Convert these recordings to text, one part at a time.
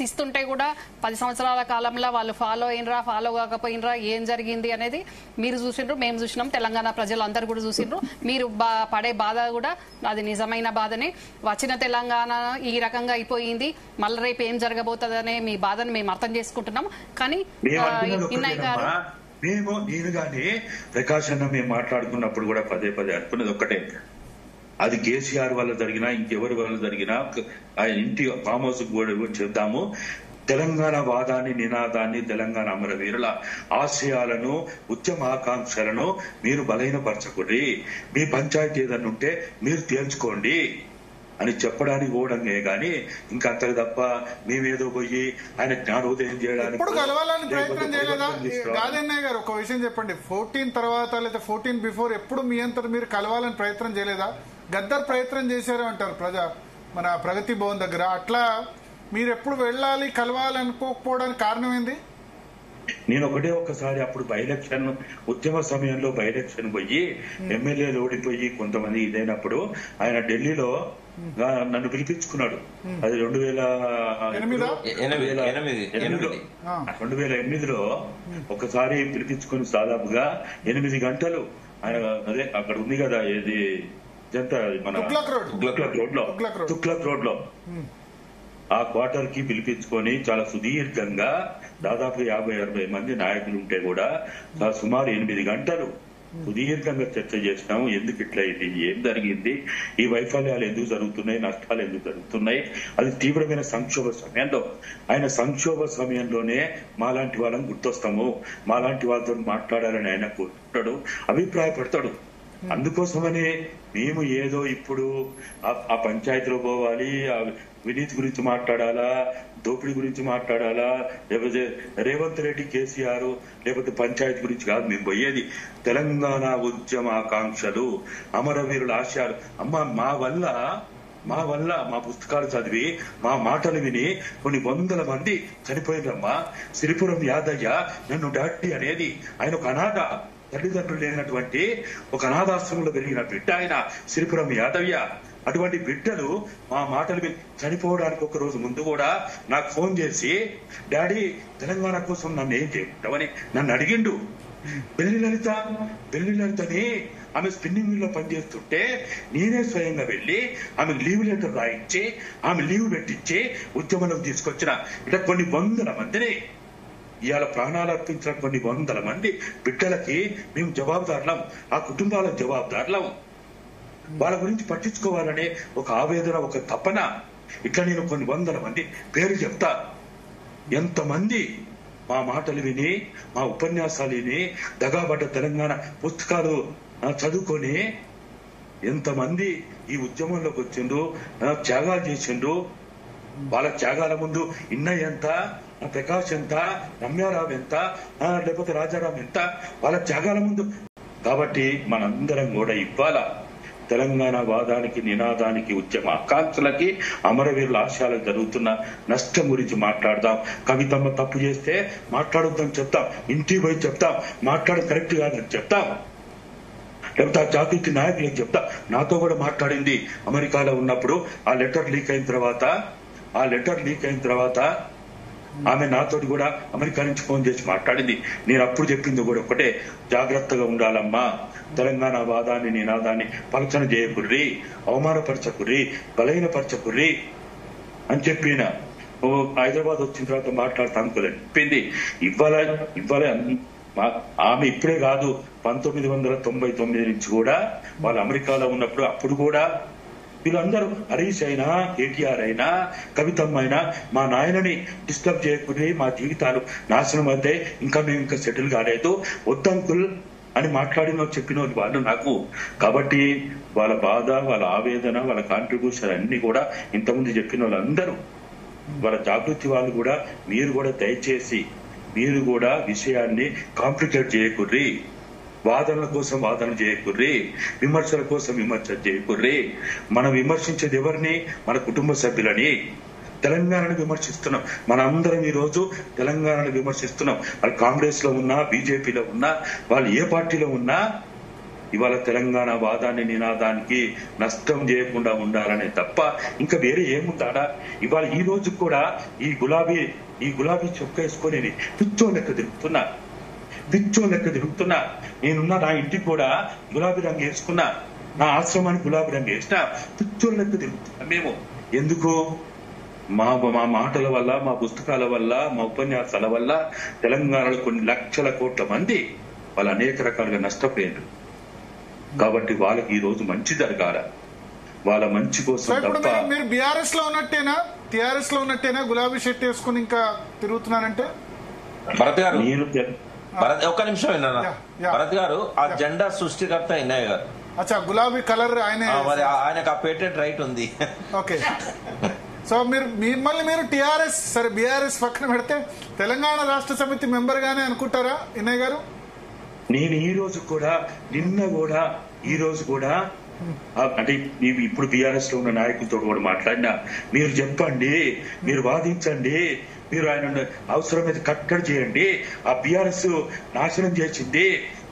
ఇస్తుంటే కూడా 10 సంవత్సరాల కాలంలో వాళ్ళు ఫాలో అయినరా ఫాలో కాకపోయినరా ఏం జరిగింది అనేది మీరు చూసిండ్రు, మేము చూసినాం, తెలంగాణ ప్రజలు అందరు కూడా చూసిండ్రు. మీరు పడే బాధ కూడా అది నిజమైన బాధనే. వచ్చిన తెలంగాణ ఈ రకంగా అయిపోయింది, మళ్ళీ రేపు ఏం జరగబోతుందనే మీ బాధను మేము అర్థం చేసుకుంటున్నాం. కానీ ఇన్నయ్య గారు నేను కానీ ప్రకాష్ అన్న మేము మాట్లాడుకున్నప్పుడు కూడా పదే పదే అనుకున్నది ఒక్కటే, అది కేసీఆర్ వల్ల జరిగినా ఇంకెవరి వల్ల జరిగినా ఆయన ఇంటి ఫామ్ హౌస్ కూడా చెప్తాము. తెలంగాణ వాదాన్ని, నినాదాన్ని, తెలంగాణ అమరవీరుల ఆశయాలను, ఉద్యమాకాంక్షలను మీరు బలహీనపరచకూడదు. మీ పంచాయతీ ఏదన్నా ఉంటే మీరు తేల్చుకోండి అని చెప్పడానికి ఓడంగే గాని ఇంకా అంతకు తప్ప మేమేదో పోయి ఆయన జ్ఞానోదయం చేయడానికి ఇప్పుడు కలవాలని ప్రయత్నం చేయలేదా? గాదన్నయ్య గారు ఒక విషయం చెప్పండి, 14 తర్వాత లేదా 14 బిఫోర్ ఎప్పుడు మీ అంతా మీరు కలవాలని ప్రయత్నం చేయలేదా? గద్దర్ ప్రయత్నం చేశారు అంటారు మన ప్రగతి భవన్ దగ్గర. అట్లా మీరు ఎప్పుడు వెళ్ళాలి కలవాలనుకోకపోవడానికి కారణం ఏంది? నేను ఒక్కసారి అప్పుడు బై ఎలక్షన్ ఉద్యమ సమయంలో బై ఎలక్షన్ పోయి ఎమ్మెల్యేలు ఓడిపోయి కొంతమంది ఇదైనప్పుడు ఆయన ఢిల్లీలో నన్ను పిలిపించుకున్నాడు. అది 2008లో ఒకసారి పిలిపించుకుని దాదాపుగా 8 గంటలు ఆయన అదే అక్కడ ఉంది కదా ఏది జంత మన తుక్లక్ రోడ్ లో ఆ క్వార్టర్ కి పిలిపించుకొని చాలా సుదీర్ఘంగా దాదాపు 50-60 మంది నాయకులు ఉంటే కూడా సుమారు 8 గంటలు సుదీర్ఘంగా చర్చ చేసినాము. ఎందుకు ఇట్లా ఇది, ఏం జరిగింది, ఈ వైఫల్యాలు ఎందుకు జరుగుతున్నాయి, నష్టాలు ఎందుకు జరుగుతున్నాయి, అది తీవ్రమైన సంక్షోభ సమయంలో ఆయన సంక్షోభ సమయంలోనే మాలాంటి వాళ్ళని గుర్తొస్తాము, మాలాంటి వాళ్ళతో మాట్లాడాలని ఆయన కోరుకుంటాడు, అభిప్రాయపడతాడు. అందుకోసమని మేము ఏదో ఇప్పుడు ఆ పంచాయతీలో పోవాలి, ఆ వినీతి గురించి మాట్లాడాలా, దోపిడీ గురించి మాట్లాడాలా, లేకపోతే రేవంత్ రెడ్డి కేసీఆర్ లేకపోతే పంచాయతీ గురించి కాదు మేము పోయేది. తెలంగాణ ఉద్యమ ఆకాంక్షలు, అమరవీరుల ఆశయాలు. అమ్మ మా వల్ల మా పుస్తకాలు చదివి మా మాటలు విని కొన్ని 100 మంది చనిపోయినమ్మా. సిరిపురం యాదయ్య నన్ను డాడీ అనేది, ఆయన ఒక అనాథ, తల్లిదండ్రులు లేనటువంటి ఒక అనాథాశ్రమంలో పెరిగిన బిడ్డ ఆయన సిరిపురం యాదయ్య. అటువంటి బిడ్డలు మా మాటలు చనిపోవడానికి ఒక రోజు ముందు కూడా నాకు ఫోన్ చేసి, డాడీ తెలంగాణ కోసం నన్ను ఏం చేయమంటావని నన్ను అడిగిండు. బెల్లి లలితని ఆమె స్పిన్నింగ్ మిల్ లో పనిచేస్తుంటే నేనే స్వయంగా వెళ్లి ఆమెకు లీవ్ లెటర్ రాయించి ఆమె లీవ్ పెట్టించి ఉద్యమంలోకి తీసుకొచ్చిన. ఇట్లా కొన్ని 100 మందిని ఇవాళ ప్రాణాలు అర్పించిన కొన్ని 100 మంది బిడ్డలకి మేము జవాబుదారులం, ఆ కుటుంబాలకు జవాబుదారులం. వాళ్ళ గురించి పట్టించుకోవాలనే ఒక ఆవేదన, ఒక తపన. ఇట్లా నేను కొన్ని 100 మంది పేరు చెప్తా. ఎంతమంది మా మాటలు విని, మా ఉపన్యాసాలు విని, దగాబడ్డ తెలంగాణ పుస్తకాలు చదువుకొని ఎంతమంది ఈ ఉద్యమంలోకి వచ్చిండ్రు, త్యాగాలు చేసిండ్రు. వాళ్ళ త్యాగాల ముందు ఇన్నయ్య ఎంత, ప్రకాష్ ఎంత, రమ్యారావు ఎంత, లేకపోతే రాజారాం ఎంత, వాళ్ళ త్యాగాల ముందు. కాబట్టి మనందరం కూడా ఇవ్వాల తెలంగాణ వాదానికి, నినాదానికి, ఉద్యమ ఆకాంక్షలకి, అమరవీరుల ఆశయాలకు జరుగుతున్న నష్టం గురించి మాట్లాడదాం. కవితమ్మ తప్పు చేస్తే మాట్లాడొద్దని చెప్తాం, ఇంటికి పోయి చెప్తాం, మాట్లాడడం కరెక్ట్ కాదని చెప్తాం. లేకపోతే ఆ జాతీయ నాయకులకు చెప్తా. నాతో కూడా మాట్లాడింది అమెరికాలో ఉన్నప్పుడు. ఆ లెటర్ లీక్ అయిన తర్వాత ఆమె నాతోటి కూడా అమెరికా నుంచి ఫోన్ చేసి మాట్లాడింది. నేను అప్పుడు చెప్పింది కూడా ఒకటే, జాగ్రత్తగా ఉండాలమ్మా, తెలంగాణ వాదాన్ని, నినాదాన్ని పలచన చేయకుర్రి, అవమానపరచకుర్రి, బలహీనపరచకుర్రి అని చెప్పిన. హైదరాబాద్ వచ్చిన తర్వాత మాట్లాడతాను కదా చెప్పింది. ఇవ్వాల ఆమె ఇప్పుడే కాదు, 1999 నుంచి కూడా వాళ్ళు అమెరికాలో ఉన్నప్పుడు అప్పుడు కూడా వీళ్ళందరూ హరీష్ అయినా, కేటీఆర్ అయినా, కవితమ్మ అయినా మా నాయనని డిస్టర్బ్ చేయకుండా మా జీవితాలు నాశనం అయితే ఇంకా మేము ఇంకా సెటిల్ కాలేదు, వద్దంకుల్ అని మాట్లాడిన చెప్పిన వాళ్ళు నాకు. కాబట్టి వాళ్ళ బాధ, వాళ్ళ ఆవేదన, వాళ్ళ కాంట్రిబ్యూషన్ అన్ని కూడా ఇంతకుముందు చెప్పిన వాళ్ళందరూ, వాళ్ళ జాగృతి వాళ్ళు కూడా, మీరు కూడా దయచేసి మీరు కూడా విషయాన్ని కాంప్లికేట్ చేయకుర్రి, వాదనల కోసం వాదన చేయకుర్రి, విమర్శల కోసం విమర్శ చేయకుర్రి. మనం విమర్శించేది ఎవరిని? మన కుటుంబ సభ్యులని. తెలంగాణను విమర్శిస్తున్నాం, మనందరం ఈ రోజు తెలంగాణను విమర్శిస్తున్నాం. వాళ్ళు కాంగ్రెస్ లో ఉన్నా, బీజేపీలో ఉన్నా, వాళ్ళు ఏ పార్టీలో ఉన్నా ఇవాళ తెలంగాణ వాదాన్ని నినాదానికి నష్టం చేయకుండా ఉండాలనే తప్ప ఇంకా వేరే ఏముందాడా? ఇవాళ ఈ రోజు కూడా ఈ గులాబీ చొక్క వేసుకొని పిచ్చో లెక్క తిరుగుతున్నా. నేనున్నా నా ఇంటికి కూడా గులాబీ రంగు వేసుకున్నా, నా ఆశ్రమానికి గులాబీ రంగు వేసిన పిచ్చో లెక్క తిరుగుతున్నా. మేము ఎందుకు? మా మాటల వల్ల, మా పుస్తకాల వల్ల, మా ఉపన్యాసాల వల్ల తెలంగాణలో కొన్ని లక్షల కోట్ల మంది వాళ్ళు అనేక రకాలుగా నష్టపోయారు. కాబట్టి వాళ్ళకి ఈ రోజు మంచి జరగాల, వాళ్ళ మంచి కోసం తప్ప. మీరు బీఆర్ఎస్ లో ఉన్నట్టేనా, టీఆర్ఎస్ లో ఉన్నట్టేనా గులాబీ షర్ట్ వేసుకుని ఇంకా తిరుగుతున్నారంటే? భరత్ గారు, నేను ఒక్క నిమిషం విన్నా. భరత్ గారు, ఆ జెండా సృష్టికర్త ఇన్నయ్య గారు. అచ్చా, గులాబీ కలర్ ఆయనకు ఆ పేటెంట్ రైట్ ఉంది. ఓకే. సో మీరు టీఆర్ఎస్, సరే బీఆర్ఎస్ పక్కన పెడితే తెలంగాణ రాష్ట్ర సమితి మెంబర్ గానే అనుకుంటారా ఇన్నయ్య గారు? నేను ఈ రోజు కూడా, నిన్న కూడా, ఈ రోజు కూడా, అంటే ఇప్పుడు బీఆర్ఎస్ లో ఉన్న నాయకులతో కూడా మాట్లాడినా, మీరు చెప్పండి, మీరు వాదించండి, మీరు ఆయన అవసరమైతే కట్టడి చేయండి. ఆ బీఆర్ఎస్ నాశనం చేసింది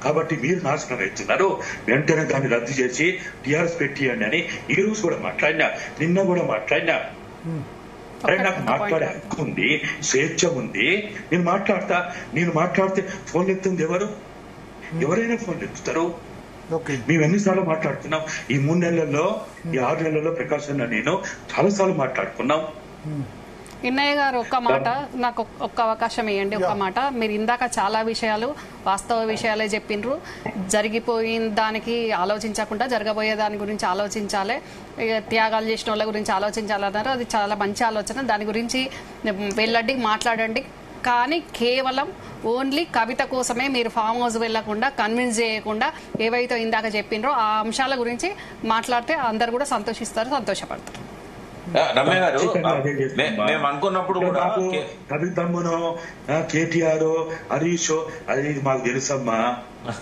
కాబట్టి మీరు నాశనం అవుతున్నారు, వెంటనే దాన్ని రద్దు చేసి టీఆర్ఎస్ పెట్టియండి అని ఈ రోజు కూడా మాట్లాడినా, నిన్న కూడా మాట్లాడినా. అరే, నాకు మాట్లాడే హక్కు ఉంది, స్వేచ్ఛ ఉంది, నేను మాట్లాడితే ఫోన్ ఎత్తుంది ఎవరైనా ఫోన్ ఎత్తుతారు. మేము ఎన్నిసార్లు మాట్లాడుతున్నాం ఈ 3 నెలల్లో, ఈ 6 నెలల్లో ప్రకాశంలో నేను చాలాసార్లు మాట్లాడుకున్నాం. ఇన్నయ్య గారు, ఒక్క మాట, నాకు ఒక్క అవకాశం ఇవ్వండి. ఒక్క మాట, మీరు ఇందాక చాలా విషయాలు, వాస్తవ విషయాలే చెప్పిండ్రు. జరిగిపోయిన దానికి ఆలోచించకుండా జరగబోయే దాని గురించి ఆలోచించాలి, త్యాగాలు చేసిన వాళ్ళ గురించి ఆలోచించాలన్నారు. అది చాలా మంచి ఆలోచన, దాని గురించి వెళ్ళండి, మాట్లాడండి. కానీ కేవలం ఓన్లీ కవిత కోసమే మీరు ఫామ్ హౌస్ వెళ్లకుండా, కన్విన్స్ చేయకుండా ఏవైతే ఇందాక చెప్పిండ్రో ఆ అంశాల గురించి మాట్లాడితే అందరు కూడా సంతోషిస్తారు, సంతోషపడతారు. రమ్య గారు, మేము అనుకున్నప్పుడు కూడా కవితమ్మనో, కేటీఆర్, హరీష్, అది మాకు తెలుసమ్మా.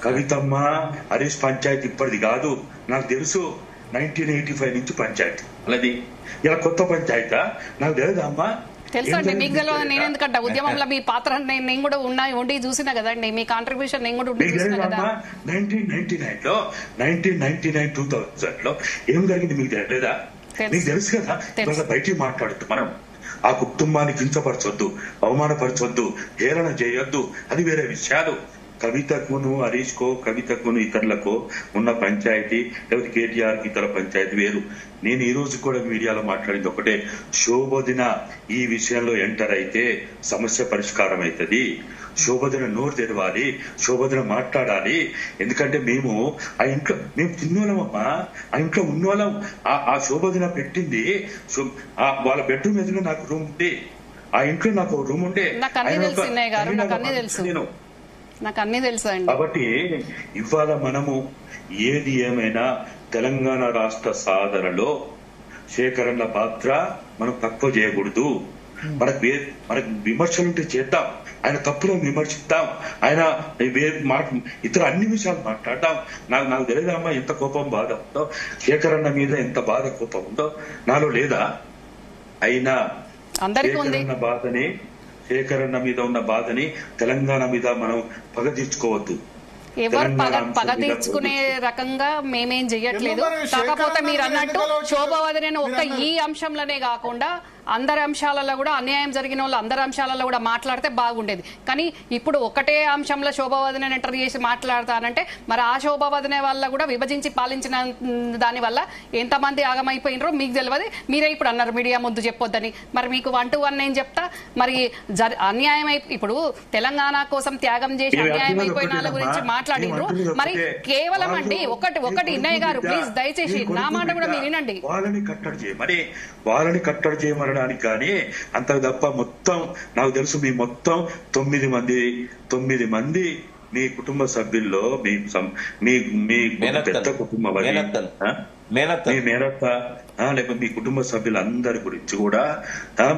కవితమ్మ, హరీష్ పంచాయతీ ఇప్పటిది కాదు, నాకు తెలుసు. 1985 నుంచి పంచాయతీ అలాది. ఇలా కొత్త పంచాయతీ నాకు తెలుదమ్మా. తెలుసండి, మీకు తెలియదు. నేను ఎందుకంటే ఉద్యమంలో మీ పాత్ర నేను కూడా ఉండి చూసినా కదండి, మీ కాంట్రిబ్యూషన్ నేను కూడా ఉండి చూసినా కదా. 1999 2000 లో ఏం జరిగింది మీకు తెలియదా? మీకు తెలుసు కదా. ఇవాళ బయటికి మాట్లాడుతూ మనం ఆ కుటుంబాన్ని కించపరచొద్దు, అవమానపరచొద్దు, హేళన చేయొద్దు, అది వేరే విషయాలు. కవితకును, హరీష్ కో, కవితకును ఇతరులకు ఉన్న పంచాయతీ, లేకపోతే కేటీఆర్ కి ఇతర పంచాయతీ వేరు. నేను ఈ రోజు కూడా మీడియాలో మాట్లాడింది ఒకటే, శోభదిన ఈ విషయంలో ఎంటర్ అయితే సమస్య పరిష్కారం అవుతుంది. శోభదిన నోరు తెరవాలి, శోభదిన మాట్లాడాలి. ఎందుకంటే మేము ఆ ఇంట్లో మేము తిన్నోళ్ళమమ్మా, ఆ ఇంట్లో ఉన్నోళ్ళం. ఆ శోభదిన పెట్టింది వాళ్ళ బెడ్రూమ్ ఎదురుగా నాకు రూమ్ ఉంటే, ఆ ఇంట్లో నాకు రూమ్ ఉండే. నాకు అన్ని తెలుసు అండి. కాబట్టి ఇవాళ మనము ఏది ఏమైనా తెలంగాణ రాష్ట్ర సాధనలో శేఖరన్న పాత్ర మనం తక్కువ చేయకూడదు. మనకు విమర్శలుంటే చేద్దాం, ఆయన తప్పులను విమర్శిద్దాం, ఆయన ఇతర అన్ని విషయాలు మాట్లాడతాం. నాకు తెలియదమ్మా ఎంత కోపం, బాధ ఉందో, శేఖరన్న మీద ఎంత బాధ, కోపం ఉందో నాలో లేదా? అయినా శేఖరన్న మీద ఉన్న బాధని తెలంగాణ మీద మనం పగ తీర్చుకోవద్దు. ఎవరు పగ తీర్చుకునే రకంగా మేమేం చెయ్యట్లేదు. కాకపోతే మీరు అన్నట్టు శోభావతిని ఒక్క ఈ అంశంలోనే కాకుండా అందరి అంశాలలో కూడా అన్యాయం జరిగిన వాళ్ళు అందరి అంశాలలో కూడా మాట్లాడితే బాగుండేది. కానీ ఇప్పుడు ఒకటే అంశంలో శోభావతిని ఎంటర్ చేసి మాట్లాడతానంటే మరి ఆ శోభావతిని వల్ల కూడా విభజించి పాలించిన దాని వల్ల ఎంతమంది ఆగమైపోయినరో మీకు తెలియదు. మీరే ఇప్పుడు అన్నారు మీడియా ముందు చెప్పొద్దని. మరి మీకు 1 to 1 నేను చెప్తా. మరి అన్యాయం ఇప్పుడు తెలంగాణ కోసం త్యాగం చేసి అన్యాయం అయిపోయిన వాళ్ళ గురించి మాట్లాడినరు. మరి కేవలం అండి ఒకటి ఇన్నయ్య గారు ప్లీజ్ దయచేసి నా మాట కూడా మీరు వినండి. వాళ్ళని కట్టడి చేయమని కానీ అంత తప్ప మొత్తం నాకు తెలుసు. మీ మొత్తం 9 మంది మీ కుటుంబ సభ్యుల్లో మీ పెద్ద కుటుంబం, మీ మేనత్త లేకపోతే మీ కుటుంబ సభ్యులందరి గురించి కూడా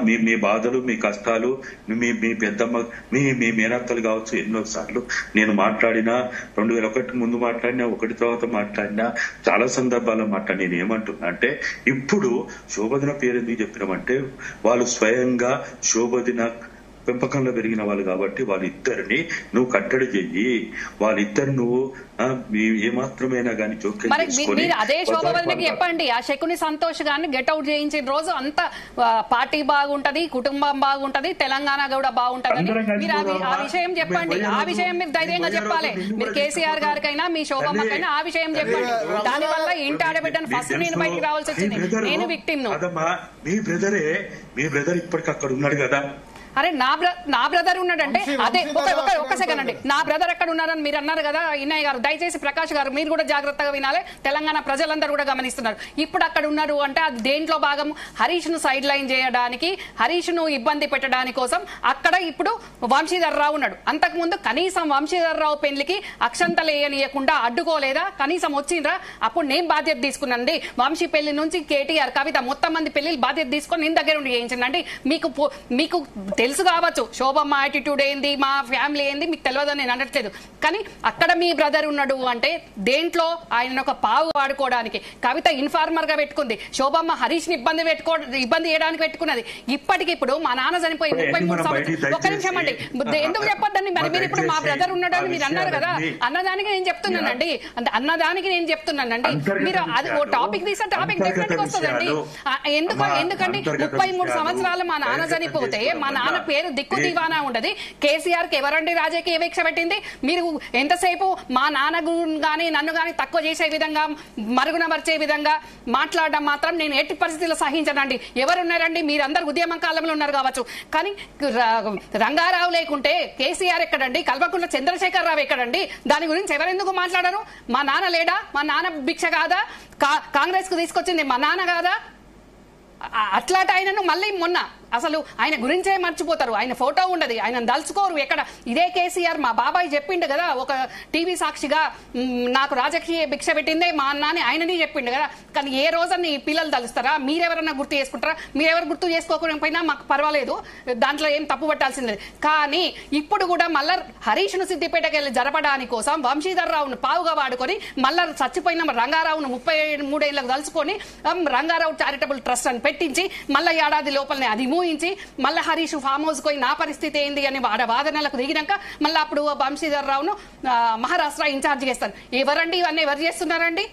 మీ బాధలు, మీ కష్టాలు, మీ పెద్దమ్మ, మీ మేనత్తలు కావచ్చు, ఎన్నోసార్లు నేను మాట్లాడినా, 2001 ముందు మాట్లాడినా, 1 తర్వాత మాట్లాడినా, చాలా సందర్భాల్లో మాట్లాడి. నేను ఏమంటున్నా అంటే ఇప్పుడు శోభదిన పేరు ఎందుకు చెప్పినామంటే వాళ్ళు స్వయంగా శోభదిన పెంపకంలో పెరిగిన వాళ్ళు కాబట్టి వాళ్ళిద్దరిని నువ్వు కట్టడి చెయ్యి. వాళ్ళిద్దరు నువ్వు ఏమాత్రమైనా కానీ జోక్యం చేసుకొని అదే శోభవదికి చెప్పండి. ఆ శకుని సంతోష్ గారిని గెట్అవుట్ చేయించిన రోజు అంత పార్టీ బాగుంటది, కుటుంబం బాగుంటది, తెలంగాణ కూడా బాగుంటది. మీరు ఆ విషయం చెప్పండి. ఆ విషయం మీరు ధైర్యంగా చెప్పాలి. మీరు కేసీఆర్ గారికైనా మీ శోభమ్మకైనా ఆ విషయం చెప్పండి. దానివల్ల ఇంటి ఆడబిడ్డను ఫస్ట్ నేను బయటికి రావాల్సి వచ్చింది. నేను విక్టిమ్. మీ బ్రదర్ ఇప్పటికి అక్కడ ఉన్నాడు కదా. అరే నా బ్రదర్ ఉన్నాడంటే అదే ఒక సెకండ్ అండి. నా బ్రదర్ ఎక్కడ ఉన్నారని మీరు అన్నారు కదా ఇన్నయ్య గారు. దయచేసి ప్రకాష్ గారు మీరు కూడా జాగ్రత్తగా వినాలి. తెలంగాణ ప్రజలందరూ కూడా గమనిస్తున్నారు. ఇప్పుడు అక్కడ ఉన్నారు అంటే అది దేంట్లో భాగం? హరీష్ ను సైడ్ లైన్ చేయడానికి, హరీష్ ను ఇబ్బంది పెట్టడానికి కోసం అక్కడ ఇప్పుడు వంశీధర్ రావు ఉన్నాడు. అంతకుముందు కనీసం వంశీధర్ రావు పెళ్లికి అక్షంతలు వేయనీయకుండా అడ్డుకోలేదా? కనీసం వచ్చిండ్రా? అప్పుడు నేను బాధ్యత తీసుకున్నానండి. వంశీ పెళ్లి నుంచి కేటీఆర్, కవిత మొత్తం మంది పెళ్లిలు బాధ్యత తీసుకొని నేను దగ్గర ఉండి చేయించండి. మీకు తెలుసు కావచ్చు శోభమ్మ యాటిట్యూడ్ ఏంది, మా ఫ్యామిలీ ఏంది మీకు తెలియదని నేను అనట్లేదు. కానీ అక్కడ మీ బ్రదర్ ఉన్నాడు అంటే దేంట్లో ఆయన ఒక పావు వాడుకోవడానికి. కవిత ఇన్ఫార్మర్ గా పెట్టుకుంది, శోభమ్మ హరీష్ ని ఇబ్బంది చేయడానికి పెట్టుకున్నది. ఇప్పటికిప్పుడు మా నాన్న చనిపోయి 33 సంవత్సరాలు. ఒక్క నిమిషం అండి, ఎందుకు చెప్పొద్దండి? మరి మీరు ఇప్పుడు మా బ్రదర్ ఉన్నాడని మీరు అన్నారు కదా. అన్నదానికి నేను చెప్తున్నానండి. మీరు అది ఓ టాపిక్ తీసిన టాపిక్ డెఫినెట్ గా వస్తుందండి. ఎందుకంటే 33 సంవత్సరాలు మా నాన్న చనిపోతే మా నాన్న పేరు దిక్కు దివానా ఉండదు. కేసీఆర్ కి ఎవరండి రాజకీయ వీక్ష పెట్టింది? మీరు ఎంతసేపు మా నాన్న గాని నన్ను గాని తక్కువ చేసే విధంగా, మరుగున మర్చే విధంగా మాట్లాడడం మాత్రం నేను ఎట్టి పరిస్థితుల్లో సహించనండి. ఎవరున్నారండి? మీరందరూ ఉద్యమ కాలంలో ఉన్నారు కావచ్చు, కానీ రంగారావు లేకుంటే కేసీఆర్ ఎక్కడండి? కల్వకుంట్ల చంద్రశేఖర్ రావు ఎక్కడండి? దాని గురించి ఎవరెందుకు మాట్లాడరు? మా నాన్న లేడా? మా నాన్న భిక్ష కాదా? కాంగ్రెస్ కు తీసుకొచ్చింది మా నాన్న కాదా? అట్లాంటి ఆయనను మళ్ళీ మొన్న అసలు ఆయన గురించే మర్చిపోతారు. ఆయన ఫోటో ఉండదు, ఆయన దలుచుకోరు ఎక్కడ. ఇదే కేసీఆర్ మా బాబాయ్ చెప్పిండు కదా ఒక టీవీ సాక్షిగా, నాకు రాజకీయ భిక్ష పెట్టిందే మా అన్న అని ఆయనని చెప్పిండు కదా. కానీ ఏ రోజన్నా ఈ పిల్లలు తలుస్తారా? మీరెవరన్నా గుర్తు చేసుకుంటారా? మీరెవరు గుర్తు చేసుకోకపోయినా మాకు పర్వాలేదు, దాంట్లో ఏం తప్పు పట్టాల్సింది. కానీ ఇప్పుడు కూడా మళ్ళా హరీష్ ను సిద్దిపేటకి వెళ్ళి జరపడానికి కోసం వంశీధర్ రావును పావుగా వాడుకొని మళ్ళా చచ్చిపోయిన రంగారావును 33 ఏళ్లకు తలుచుకొని రంగారావు చారిటబుల్ ట్రస్ట్ అని పెట్టించి మళ్ళా ఏడాది లోపలనే అది ఊహించి మళ్ళీ హరీష్ ఫామ్ హౌస్ పోయి నా పరిస్థితి ఏంది అని వాదనలకు దిగినాక మళ్ళీ అప్పుడు వంశీధర్ రావును మహారాష్ట్ర ఇన్ఛార్జ్ చేస్తాను. ఎవరండి ఇవన్నీ ఎవరు చేస్తున్నారండి?